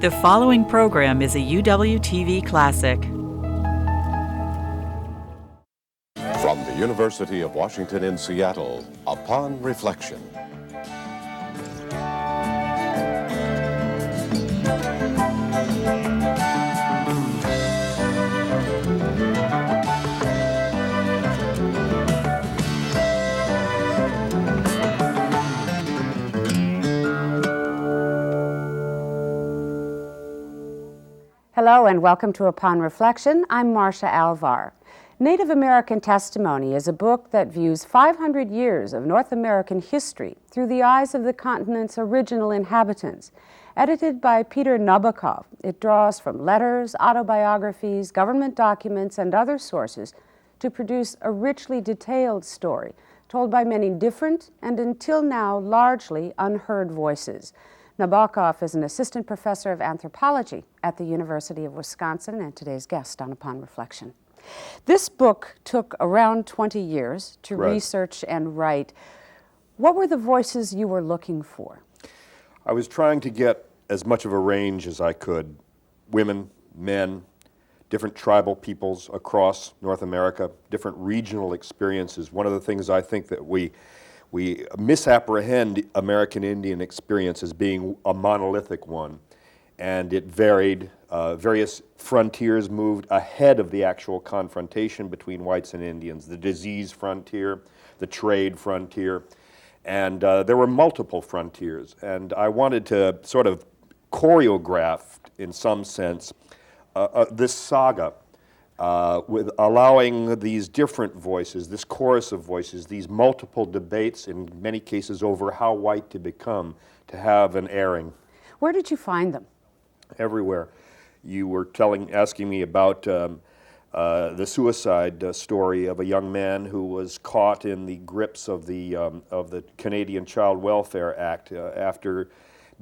The following program is a UWTV classic. From the University of Washington in Seattle, Upon Reflection. Hello and welcome to Upon Reflection. I'm Marcia Alvar. Native American Testimony is a book that views 500 years of North American history through the eyes of the continent's original inhabitants. Edited by Peter Nabokov, it draws from letters, autobiographies, government documents, and other sources to produce a richly detailed story told by many different and until now largely unheard voices. Nabokov is an assistant professor of anthropology at the University of Wisconsin and today's guest on Upon Reflection. This book took around 20 years to research and write. What were the voices you were looking for? I was trying to get as much of a range as I could. Women, men, different tribal peoples across North America, different regional experiences. One of the things I think that we misapprehend American Indian experience as being a monolithic one, and it varied. Various frontiers moved ahead of the actual confrontation between whites and Indians, the disease frontier, the trade frontier, and there were multiple frontiers. And I wanted to sort of choreograph, in some sense, this saga with allowing these different voices, this chorus of voices, these multiple debates, in many cases over how white to become, to have an airing. Where did you find them? Everywhere. You were asking me about the suicide story of a young man who was caught in the grips of the Canadian Child Welfare Act after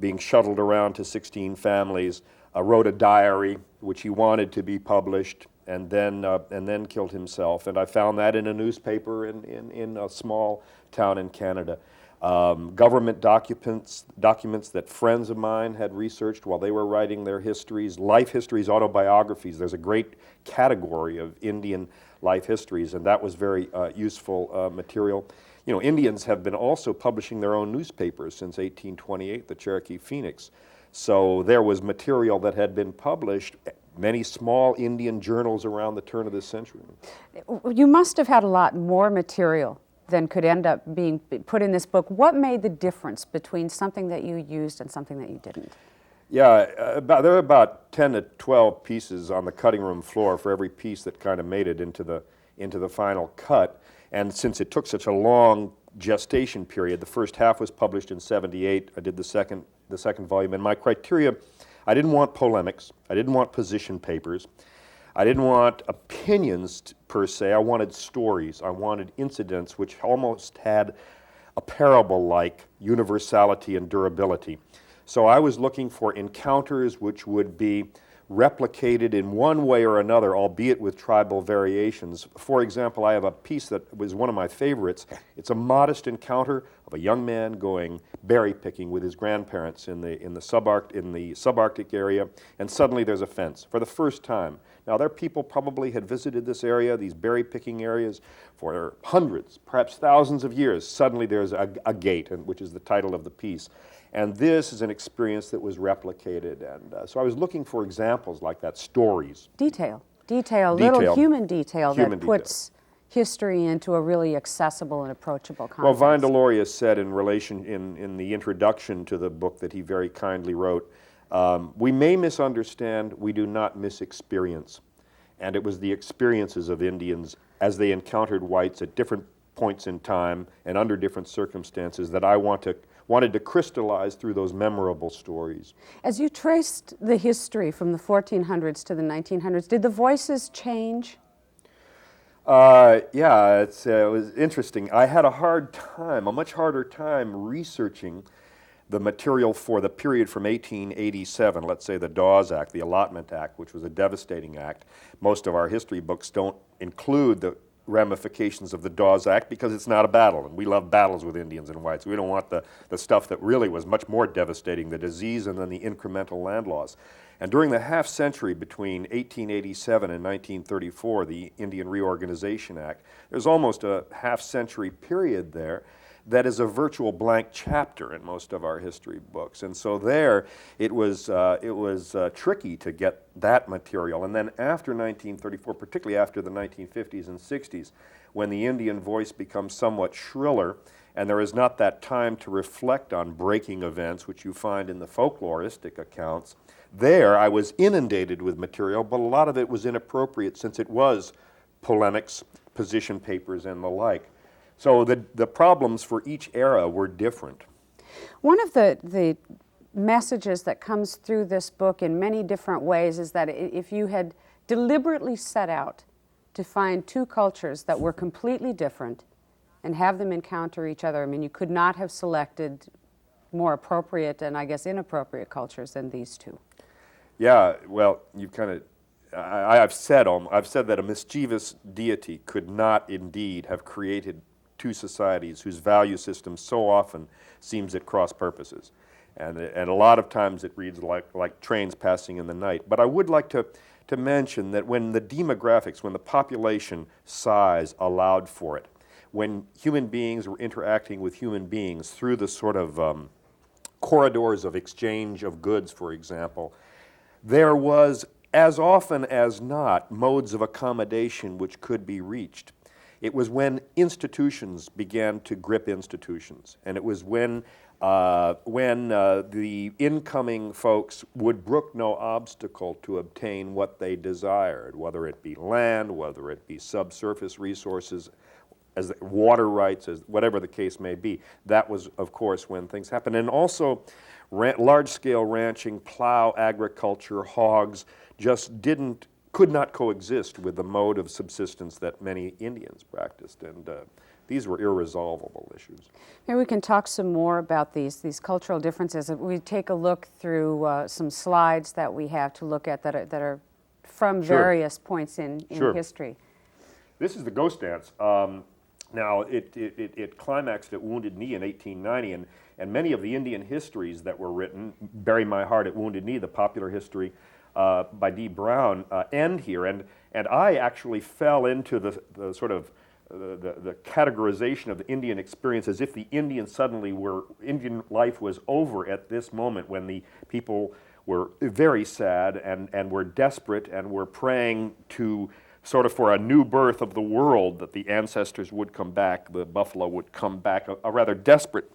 being shuttled around to 16 families, wrote a diary which he wanted to be published, and then killed himself. And I found that in a newspaper in a small town in Canada. Government documents that friends of mine had researched while they were writing their histories, life histories, autobiographies. There's a great category of Indian life histories, and that was very useful material. You know, Indians have been also publishing their own newspapers since 1828, the Cherokee Phoenix. So there was material that had been published, many small Indian journals around the turn of the century. You must have had a lot more material than could end up being put in this book. What made the difference between something that you used and something that you didn't? Yeah, there are about 10 to 12 pieces on the cutting room floor for every piece that kind of made it into the final cut. And since it took such a long gestation period, the first half was published in '78. I did the second volume, and my criteria, I didn't want polemics, I didn't want position papers, I didn't want opinions per se. I wanted stories. I wanted incidents which almost had a parable-like universality and durability. So I was looking for encounters which would be replicated in one way or another, albeit with tribal variations. For example, I have a piece that was one of my favorites. It's a modest encounter of a young man going berry picking with his grandparents in the subarctic area, and suddenly there's a fence for the first time. Now, their people probably had visited this area, these berry picking areas, for hundreds, perhaps thousands of years. Suddenly there's a gate, which is the title of the piece. And this is an experience that was replicated. And so I was looking for examples like that, stories. Detail, little human detail that puts history into a really accessible and approachable context. Well, Vine Deloria said in the introduction to the book that he very kindly wrote, we may misunderstand, we do not misexperience. And it was the experiences of Indians as they encountered whites at different points in time and under different circumstances that I wanted to crystallize through those memorable stories. As you traced the history from the 1400s to the 1900s, did the voices change? Yeah, it was interesting. I had a much harder time researching the material for the period from 1887, let's say the Dawes Act, the Allotment Act, which was a devastating act. Most of our history books don't include the ramifications of the Dawes Act because it's not a battle, and we love battles with Indians and whites. We don't want the stuff that really was much more devastating, the disease and then the incremental land loss. And during the half century between 1887 and 1934, the Indian Reorganization Act, there's almost a half century period there that is a virtual blank chapter in most of our history books. And so there, it was tricky to get that material. And then after 1934, particularly after the 1950s and 60s, when the Indian voice becomes somewhat shriller, and there is not that time to reflect on breaking events, which you find in the folkloristic accounts, there I was inundated with material, but a lot of it was inappropriate since it was polemics, position papers, and the like. So the problems for each era were different. One of the messages that comes through this book in many different ways is that if you had deliberately set out to find two cultures that were completely different and have them encounter each other, I mean, you could not have selected more appropriate and I guess inappropriate cultures than these two. Yeah, well, you've kind of, I've said that a mischievous deity could not indeed have created two societies whose value system so often seems at cross purposes. And a lot of times it reads like trains passing in the night. But I would like to mention that when the demographics, when the population size allowed for it, when human beings were interacting with human beings through the sort of corridors of exchange of goods, for example, there was, as often as not, modes of accommodation which could be reached. It was when institutions began to grip institutions, and it was when the incoming folks would brook no obstacle to obtain what they desired, whether it be land, whether it be subsurface resources, as water rights, as whatever the case may be. That was, of course, when things happened. And also, large-scale ranching, plow agriculture, hogs, just could not coexist with the mode of subsistence that many Indians practiced, and these were irresolvable issues. Maybe we can talk some more about these cultural differences. We take a look through some slides that we have to look at that are from various points in history. This is the ghost dance. Now, it climaxed at Wounded Knee in 1890, and many of the Indian histories that were written, Bury My Heart at Wounded Knee, the popular history by D. Brown, end here. And I actually fell into the sort of the categorization of the Indian experience as if the Indian life was over at this moment when the people were very sad and were desperate and were praying to sort of for a new birth of the world, that the ancestors would come back, the buffalo would come back, a rather desperate,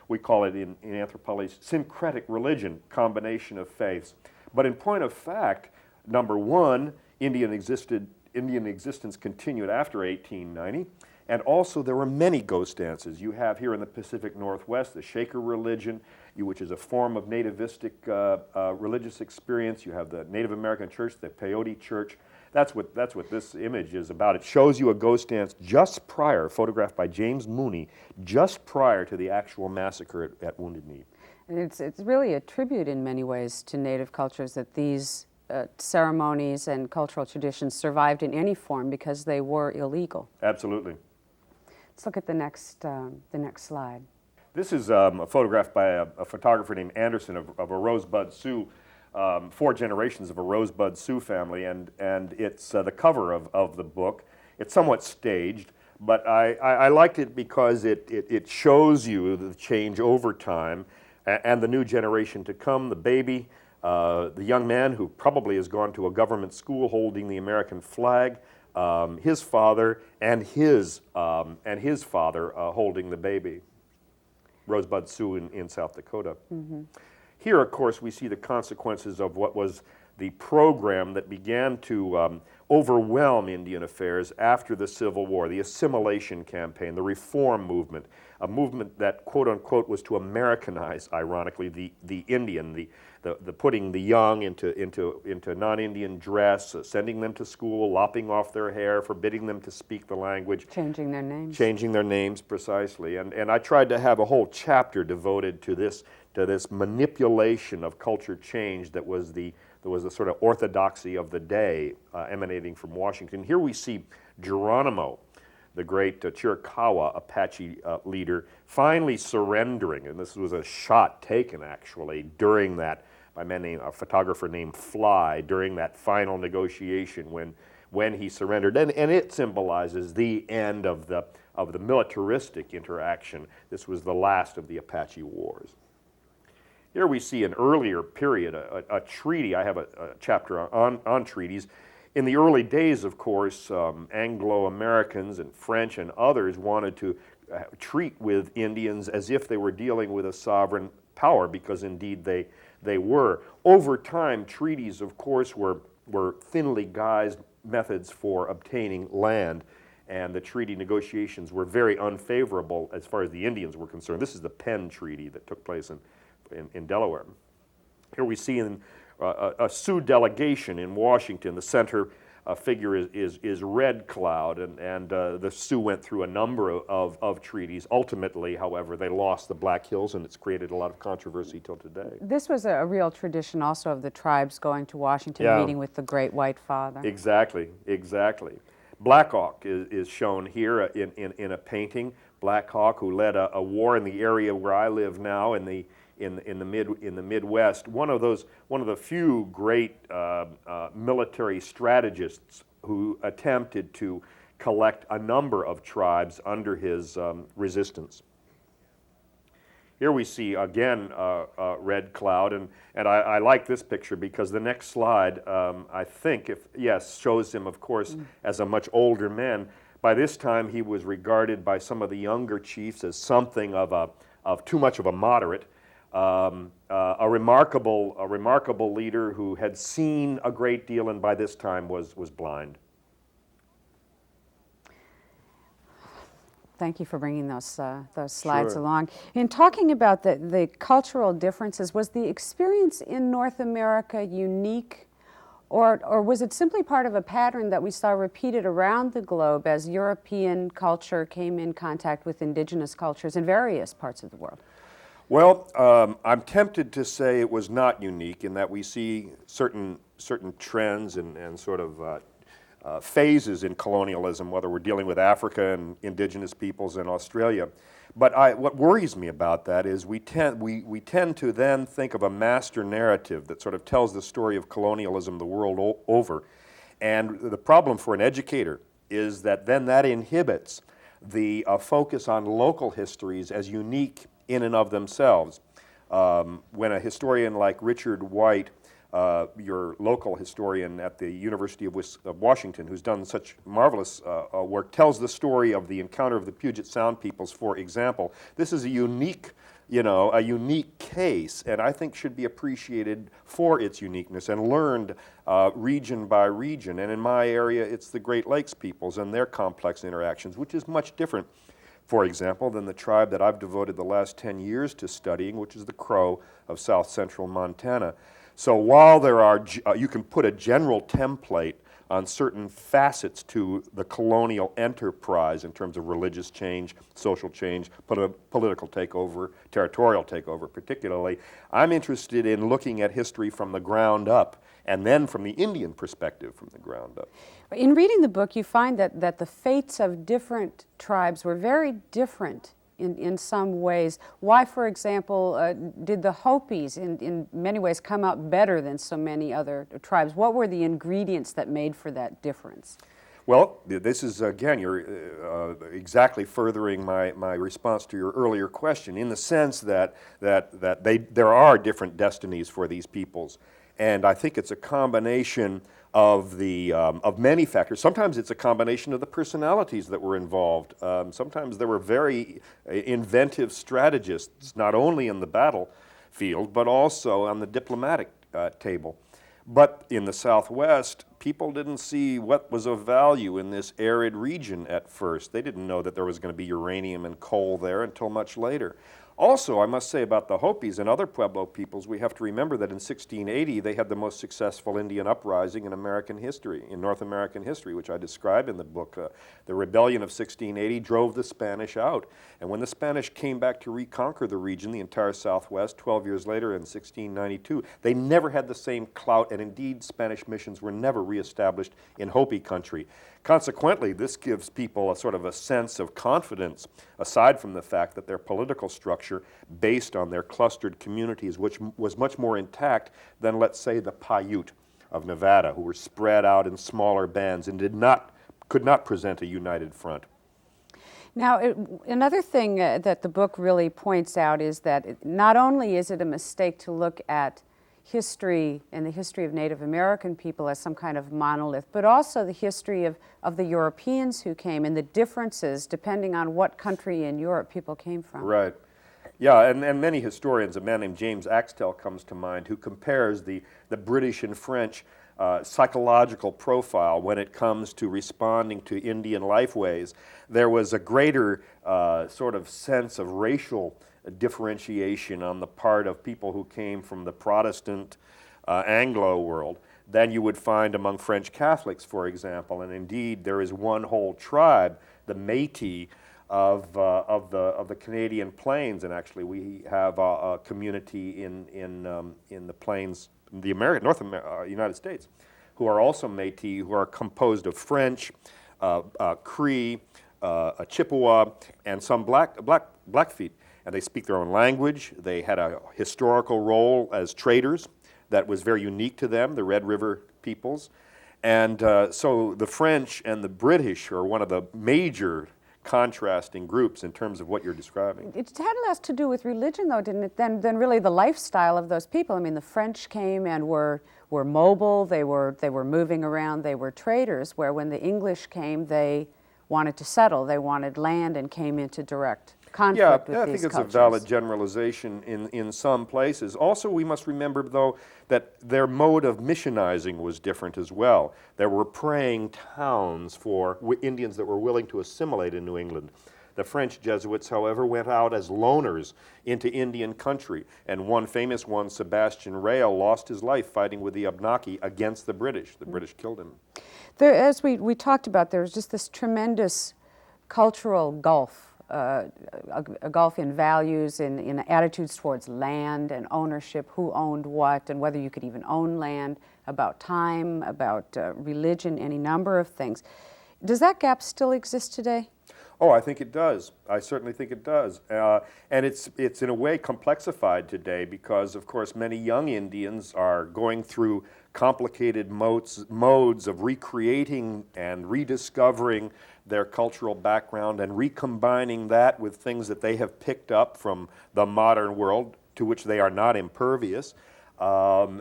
we call it in anthropology, syncretic religion, combination of faiths. But in point of fact, number one, Indian existence continued after 1890, and also there were many ghost dances. You have here in the Pacific Northwest the Shaker religion, which is a form of nativistic religious experience. You have the Native American church, the Peyote church. That's what this image is about. It shows you a ghost dance just prior, photographed by James Mooney, just prior to the actual massacre at Wounded Knee. And it's really a tribute in many ways to Native cultures that these ceremonies and cultural traditions survived in any form because they were illegal. Absolutely. Let's look at the next slide. This is a photograph by a photographer named Anderson of a Rosebud Sioux, 4 generations of a Rosebud Sioux family, and it's the cover of the book. It's somewhat staged, but I liked it because it shows you the change over time and the new generation to come, the baby, the young man who probably has gone to a government school holding the American flag, his father, and his father holding the baby. Rosebud Sioux in South Dakota. Mm-hmm. Here, of course, we see the consequences of what was the program that began to overwhelm Indian affairs after the Civil War, the assimilation campaign, the reform movement, a movement that, quote unquote, was to Americanize, ironically, the Indian, the putting the young into non-Indian dress, sending them to school, lopping off their hair, forbidding them to speak the language. Changing their names. Changing their names, precisely. And I tried to have a whole chapter devoted to this manipulation of culture change that was the sort of orthodoxy of the day, emanating emanating from Washington. Here we see Geronimo, the great Chiricahua Apache leader, finally surrendering, and this was a shot taken actually during that, by a photographer named Fly, during that final negotiation when he surrendered, and it symbolizes the end of the militaristic interaction. This was the last of the Apache Wars. Here we see an earlier period, a treaty. I have a chapter on treaties. In the early days, of course, Anglo-Americans and French and others wanted to treat with Indians as if they were dealing with a sovereign power, because indeed they were. Over time, treaties, of course, were thinly guised methods for obtaining land, and the treaty negotiations were very unfavorable as far as the Indians were concerned. This is the Penn Treaty that took place in Delaware. Here we see a Sioux delegation in Washington. The center figure is Red Cloud, and the Sioux went through a number of treaties. Ultimately, however, they lost the Black Hills, and it's created a lot of controversy till today. This was a real tradition also of the tribes going to Washington, Yeah. meeting with the Great White Father. Exactly, exactly. Black Hawk is shown here in a painting. Black Hawk, who led a war in the area where I live now, in the Midwest. One of the few great military strategists who attempted to collect a number of tribes under his resistance. Here we see again Red Cloud, and I like this picture because the next slide, I think, shows him, of course, as a much older man. By this time, he was regarded by some of the younger chiefs as something of too much of a moderate. A remarkable leader who had seen a great deal, and by this time was blind. Thank you for bringing those slides Sure. along. In talking about the cultural differences, was the experience in North America unique, or was it simply part of a pattern that we saw repeated around the globe as European culture came in contact with indigenous cultures in various parts of the world? Well, I'm tempted to say it was not unique, in that we see certain trends and sort of phases in colonialism, whether we're dealing with Africa and indigenous peoples in Australia. But what worries me about that is we tend to then think of a master narrative that sort of tells the story of colonialism the world over. And the problem for an educator is that then that inhibits the focus on local histories as unique in and of themselves. When a historian like Richard White, your local historian at the University of Washington, who's done such marvelous work, tells the story of the encounter of the Puget Sound peoples, for example, this is a unique case, and I think should be appreciated for its uniqueness and learned region by region. And in my area, it's the Great Lakes peoples and their complex interactions, which is much different, for example, than the tribe that I've devoted the last 10 years to studying, which is the Crow of south central Montana. So while there are, you can put a general template on certain facets to the colonial enterprise in terms of religious change, social change, political takeover, territorial takeover particularly, I'm interested in looking at history from the ground up, and then from the Indian perspective from the ground up. In reading the book, you find that the fates of different tribes were very different in some ways. Why, for example, did the Hopis in many ways come out better than so many other tribes? What were the ingredients that made for that difference? Well, this is, again, you're exactly furthering my response to your earlier question, in the sense that there are different destinies for these peoples. And I think it's a combination of many factors. Sometimes it's a combination of the personalities that were involved. Sometimes there were very inventive strategists, not only in the battlefield, but also on the diplomatic table. But in the Southwest, people didn't see what was of value in this arid region at first. They didn't know that there was going to be uranium and coal there until much later. Also, I must say about the Hopis and other Pueblo peoples, we have to remember that in 1680 they had the most successful Indian uprising in American history, in North American history, which I describe in the book. The rebellion of 1680 drove the Spanish out. And when the Spanish came back to reconquer the region, the entire Southwest, 12 years later in 1692, they never had the same clout, and indeed Spanish missions were never reestablished in Hopi country. Consequently, this gives people a sort of a sense of confidence, aside from the fact that their political structure, based on their clustered communities, which was much more intact than, let's say, the Paiute of Nevada, who were spread out in smaller bands and could not present a united front. Now, another thing that the book really points out is that not only is it a mistake to look at history and the history of Native American people as some kind of monolith, but also the history of the Europeans who came and the differences depending on what country in Europe people came from. Right. Yeah, and many historians, a man named James Axtell comes to mind, who compares the British and French psychological profile when it comes to responding to Indian lifeways. There was a greater sort of sense of racial differentiation on the part of people who came from the Protestant Anglo world than you would find among French Catholics, for example. And indeed, there is one whole tribe, the Métis, of the Canadian Plains, and actually we have a community in the Plains, the United States, who are also Métis, who are composed of French, Cree, Chippewa, and some Blackfeet. And they speak their own language. They had a historical role as traders that was very unique to them, the Red River peoples. And so the French and the British are one of the major contrasting groups in terms of what you're describing. It had less to do with religion, though, didn't it, than really the lifestyle of those people. I mean, the French came and were mobile, they were moving around, they were traders, where when the English came, they wanted to settle, they wanted land and came into direct conflict with these cultures. I think it's a valid generalization in some places. Also, we must remember, though, that their mode of missionizing was different as well. There were praying towns for Indians that were willing to assimilate in New England. The French Jesuits, however, went out as loners into Indian country, and one famous one, Sebastian Rail, lost his life fighting with the Abnaki against the British. The British killed him. There, as we talked about, there was just this tremendous cultural gulf. A gulf in values, in attitudes towards land and ownership, who owned what, and whether you could even own land, about time, about religion, any number of things. Does that gap still exist today? Oh, I think it does. I certainly think it does. And it's in a way complexified today because, of course, many young Indians are going through complicated modes of recreating and rediscovering their cultural background and recombining that with things that they have picked up from the modern world to which they are not impervious. So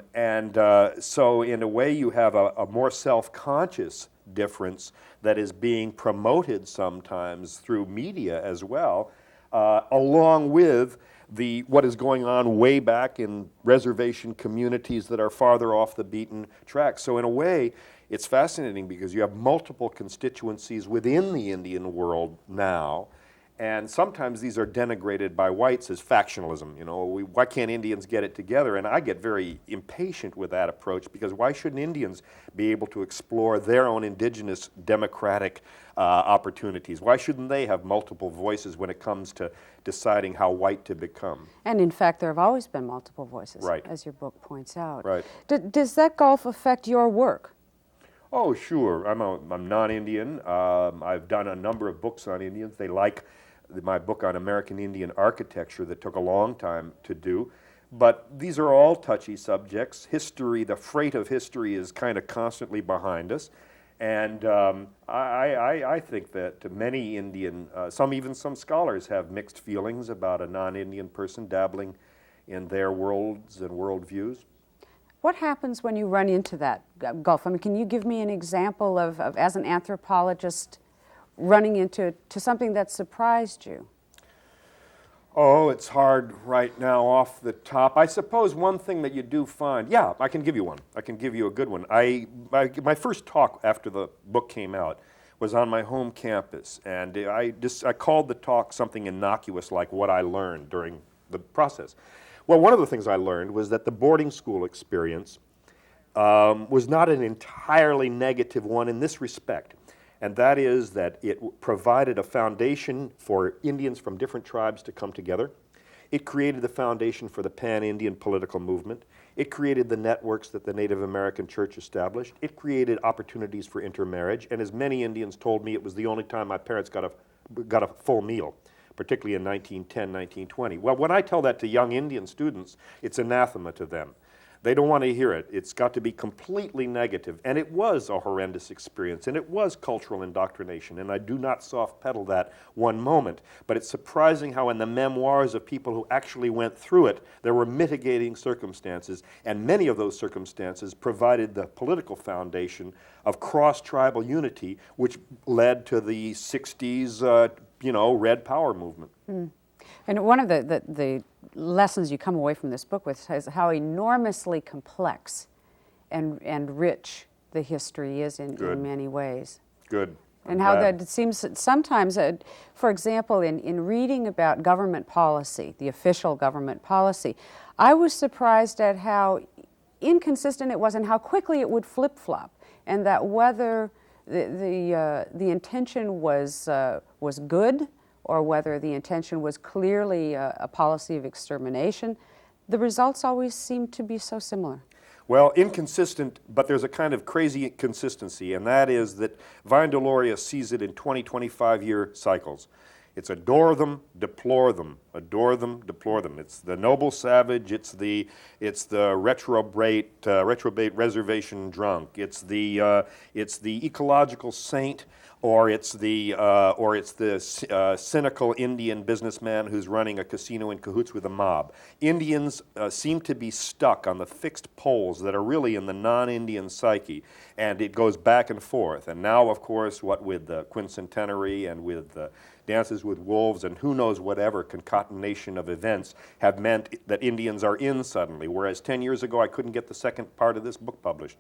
in a way you have a more self-conscious difference that is being promoted sometimes through media as well, along with what is going on way back in reservation communities that are farther off the beaten track. So in a way, it's fascinating because you have multiple constituencies within the Indian world now, and sometimes these are denigrated by whites as factionalism. You know, why can't Indians get it together? And I get very impatient with that approach because why shouldn't Indians be able to explore their own indigenous democratic opportunities? Why shouldn't they have multiple voices when it comes to deciding how white to become? And in fact, there have always been multiple voices, right, as your book points out. Right. Does that gulf affect your work? Oh, sure. I'm non-Indian. I've done a number of books on Indians. They like my book on American Indian architecture that took a long time to do. But these are all touchy subjects. History, the freight of history is kind of constantly behind us. And I think that many Indian, even some scholars have mixed feelings about a non-Indian person dabbling in their worlds and worldviews. What happens when you run into that gulf? I mean, can you give me an example of as an anthropologist, running into something that surprised you? Oh, it's hard right now off the top. I suppose one thing that you do find, yeah, I can give you one. I can give you a good one. My first talk after the book came out was on my home campus, and I called the talk something innocuous like what I learned during the process. Well, one of the things I learned was that the boarding school experience was not an entirely negative one in this respect, and that is that it provided a foundation for Indians from different tribes to come together. It created the foundation for the pan-Indian political movement. It created the networks that the Native American Church established. It created opportunities for intermarriage, and as many Indians told me, it was the only time my parents got a full meal, particularly in 1910, 1920. Well, when I tell that to young Indian students, it's anathema to them. They don't want to hear it. It's got to be completely negative. And it was a horrendous experience, and it was cultural indoctrination, and I do not soft pedal that one moment. But it's surprising how in the memoirs of people who actually went through it, there were mitigating circumstances, and many of those circumstances provided the political foundation of cross-tribal unity, which led to the 60s, Red Power movement. Mm. And one of the lessons you come away from this book with is how enormously complex and rich the history is in many ways. Good. And how that it seems that sometimes, for example, in reading about government policy, the official government policy, I was surprised at how inconsistent it was and how quickly it would flip-flop, and that whether the intention was good, or whether the intention was clearly a policy of extermination, the results always seem to be so similar. Well, inconsistent, but there's a kind of crazy consistency, and that is that Vine Deloria sees it in 20, 25-year cycles. It's adore them, deplore them, adore them, deplore them. It's the noble savage, it's the retrobate reservation drunk, it's the ecological saint, or it's the cynical Indian businessman who's running a casino in cahoots with a mob. Indians seem to be stuck on the fixed poles that are really in the non-Indian psyche, and it goes back and forth. And now, of course, what with the quincentenary and with the Dances with Wolves and who knows whatever concatenation of events have meant that Indians are in suddenly, whereas 10 years ago I couldn't get the second part of this book published.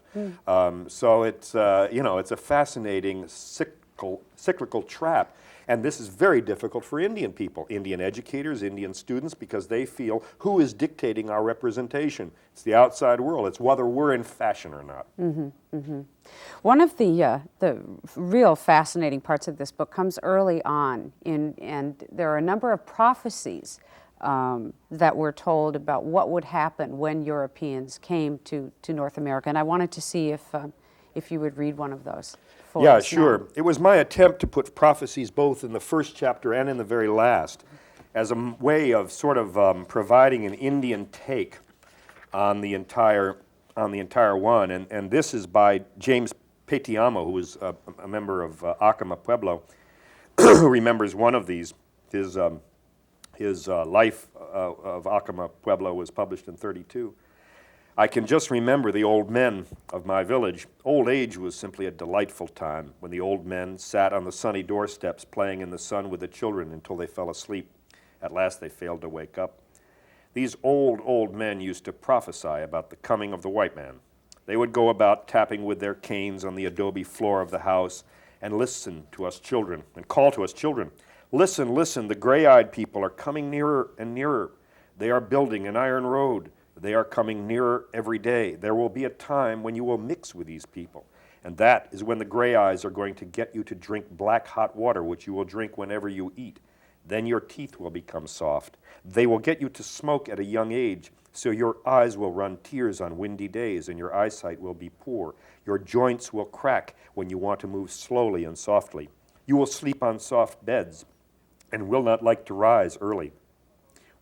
So it's, it's a fascinating cyclical trap. And this is very difficult for Indian people, Indian educators, Indian students, because they feel who is dictating our representation. It's the outside world. It's whether we're in fashion or not. Mm-hmm, mm-hmm. One of the real fascinating parts of this book comes early on, and there are a number of prophecies that were told about what would happen when Europeans came to North America. And I wanted to see if you would read one of those. Yeah, sure. Now. It was my attempt to put prophecies both in the first chapter and in the very last as a way of sort of providing an Indian take on the entire one. And this is by James Petiamo, who is a member of Acoma Pueblo, who remembers one of these. His life of Acoma Pueblo was published in 1932. I can just remember the old men of my village. Old age was simply a delightful time when the old men sat on the sunny doorsteps playing in the sun with the children until they fell asleep. At last they failed to wake up. These old men used to prophesy about the coming of the white man. They would go about tapping with their canes on the adobe floor of the house and listen to us children and call to us children. Listen, listen, the gray-eyed people are coming nearer and nearer. They are building an iron road. They are coming nearer every day. There will be a time when you will mix with these people. And that is when the gray eyes are going to get you to drink black hot water, which you will drink whenever you eat. Then your teeth will become soft. They will get you to smoke at a young age, so your eyes will run tears on windy days and your eyesight will be poor. Your joints will crack when you want to move slowly and softly. You will sleep on soft beds and will not like to rise early.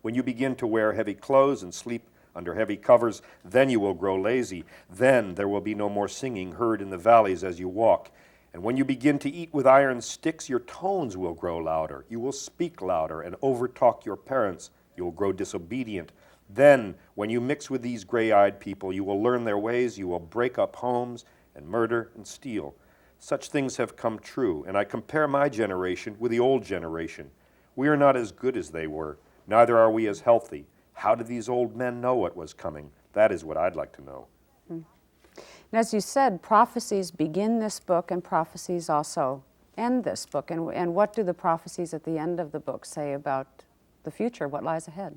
When you begin to wear heavy clothes and sleep under heavy covers, then you will grow lazy. Then there will be no more singing heard in the valleys as you walk. And when you begin to eat with iron sticks, your tones will grow louder. You will speak louder and overtalk your parents. You will grow disobedient. Then, when you mix with these gray-eyed people, you will learn their ways. You will break up homes and murder and steal. Such things have come true, and I compare my generation with the old generation. We are not as good as they were. Neither are we as healthy. How did these old men know what was coming? That is what I'd like to know. And as you said, prophecies begin this book and prophecies also end this book. And what do the prophecies at the end of the book say about the future, what lies ahead?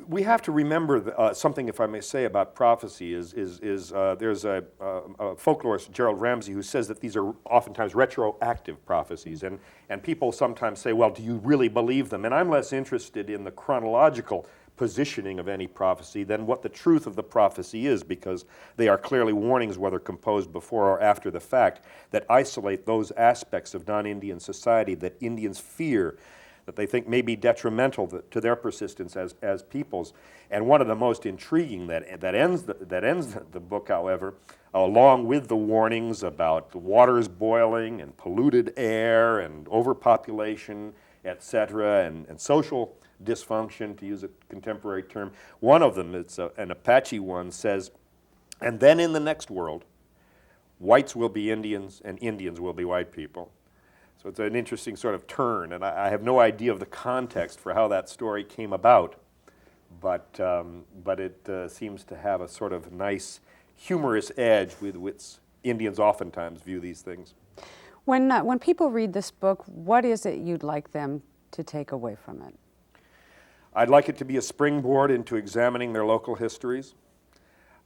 We have to remember something, if I may say, about prophecy. There's a folklorist, Gerald Ramsey, who says that these are oftentimes retroactive prophecies, and people sometimes say, well, do you really believe them? And I'm less interested in the chronological positioning of any prophecy than what the truth of the prophecy is, because they are clearly warnings, whether composed before or after the fact, that isolate those aspects of non-Indian society that Indians fear, that they think may be detrimental to their persistence as peoples. And one of the most intriguing that ends the book, however, along with the warnings about the waters boiling and polluted air and overpopulation, etc., and social dysfunction, to use a contemporary term. One of them, it's an Apache one, says, and then in the next world, whites will be Indians and Indians will be white people. So it's an interesting sort of turn, and I have no idea of the context for how that story came about, but it seems to have a sort of nice, humorous edge with which Indians oftentimes view these things. When people read this book, what is it you'd like them to take away from it? I'd like it to be a springboard into examining their local histories.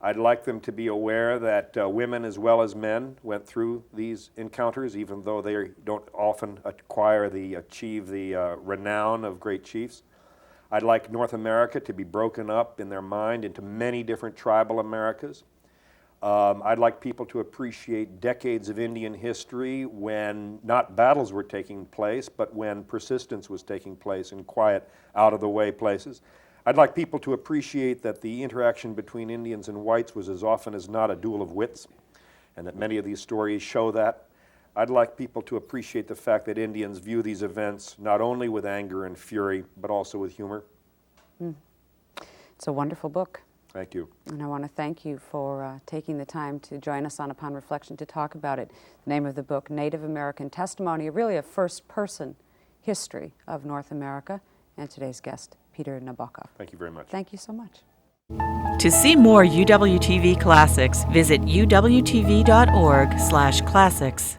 I'd like them to be aware that women as well as men went through these encounters, even though they don't often achieve the renown of great chiefs. I'd like North America to be broken up in their mind into many different tribal Americas. I'd like people to appreciate decades of Indian history when not battles were taking place, but when persistence was taking place in quiet, out-of-the-way places. I'd like people to appreciate that the interaction between Indians and whites was as often as not a duel of wits, and that many of these stories show that. I'd like people to appreciate the fact that Indians view these events not only with anger and fury, but also with humor. It's a wonderful book. Thank you. And I want to thank you for taking the time to join us on Upon Reflection to talk about it. The name of the book, Native American Testimony, really a first-person history of North America, and today's guest, Peter Nabokov. Thank you very much. Thank you so much. To see more UWTV classics, visit uwtv.org/classics.